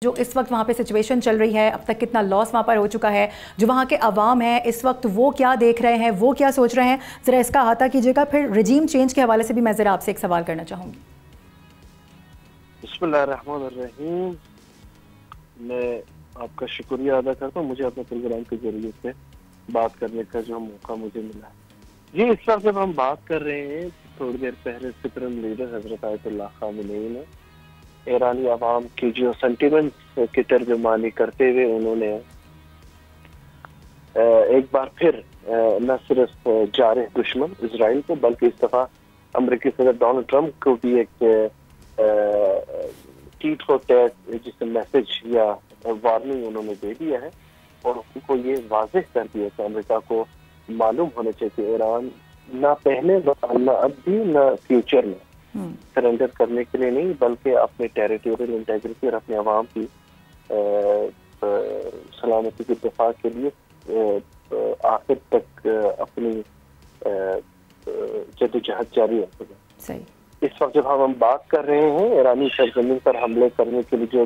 جو اس وقت وہاں پہ سچویشن چل رہی ہے، اب تک کتنا لاس وہاں پر ہو چکا ہے، جو وہاں کے عوام ہیں اس وقت وہ کیا دیکھ رہے ہیں، وہ کیا سوچ رہے ہیں، ذرا اس کا احاطہ کیجیے گا. پھر رجیم چینج کے حوالے سے بھی میں ذرا آپ سے ایک سوال کرنا چاہوں گی. بسم اللہ الرحمن الرحیم. میں آپ کا شکریہ ادا کرتا ہوں، مجھے اپنے پروگرام کے ذریعے سے بات کرنے کا جو موقع مجھے ملا ہے. یہ اس وقت جب ہم بات کر رہے ہیں تھوڑی دیر پہلے سپریم لیڈر حضرت آیت اللہ خامنئی نے ایرانی عوام کی جو سینٹیمنٹس کی ترجمانی کرتے ہوئے انہوں نے ایک بار پھر نہ صرف جارح دشمن اسرائیل کو بلکہ اس دفعہ امریکی صدر ڈونلڈ ٹرمپ کو بھی ایک ٹیٹ فور ٹیٹ جسے میسج یا وارننگ انہوں نے دے دیا ہے، اور ان کو یہ واضح کر دیا کہ امریکہ کو معلوم ہونا چاہیے کہ ایران نہ پہلے نہ اب بھی نہ فیوچر میں سرنڈر کرنے کے لیے نہیں، بلکہ اپنے ٹیریٹوریل انٹیگریٹی اور اپنے عوام کی سلامتی کے دفاع کے لیے آخر تک اپنی جدوجہد جاری رکھے گا. اس وقت جب ہم بات کر رہے ہیں ایرانی سرزمین پر حملے کرنے کے لیے جو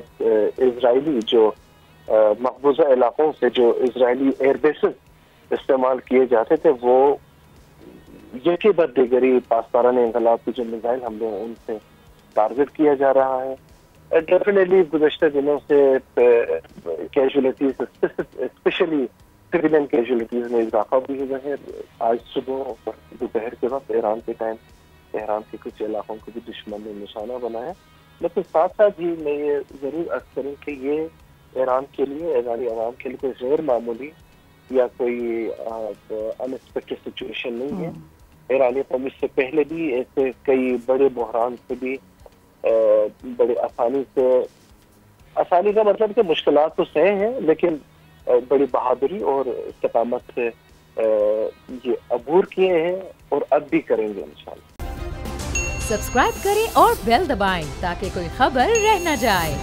اسرائیلی جو مقبوضہ علاقوں سے جو اسرائیلی ایئر بیسز استعمال کیے جاتے تھے، وہ یکی بر دیگری پاسداران انقلاب کی جو میزائل حملے ہیں ان سے ٹارگٹ کیا جا رہا ہے. ڈیفینیٹلی گزشتہ دنوں سے کیجولیٹیز اسپیشلی سویلین کیجولیٹیز میں اضافہ بھی ہوا ہے. آج صبح اور دوپہر کے وقت ایران کے ٹائم ایران کے کچھ علاقوں کو بھی دشمن نے نشانہ بنایا. لیکن ساتھ ساتھ ہی میں یہ ضرور عرض کروں کہ یہ ایران کے لیے، ایرانی عوام کے لیے کوئی غیر معمولی یا کوئی ان ایکسپیکٹڈ سچویشن نہیں ہے. ایرانی قوم اس سے پہلے بھی ایسے کئی بڑے بحران سے بھی بڑے آسانی کا مطلب کہ مشکلات تو سہ ہیں، لیکن بڑی بہادری اور استقامت سے یہ عبور کیے ہیں اور اب بھی کریں گے انشاءاللہ. سبسکرائب کریں اور بیل دبائیں تاکہ کوئی خبر رہ نہ جائے.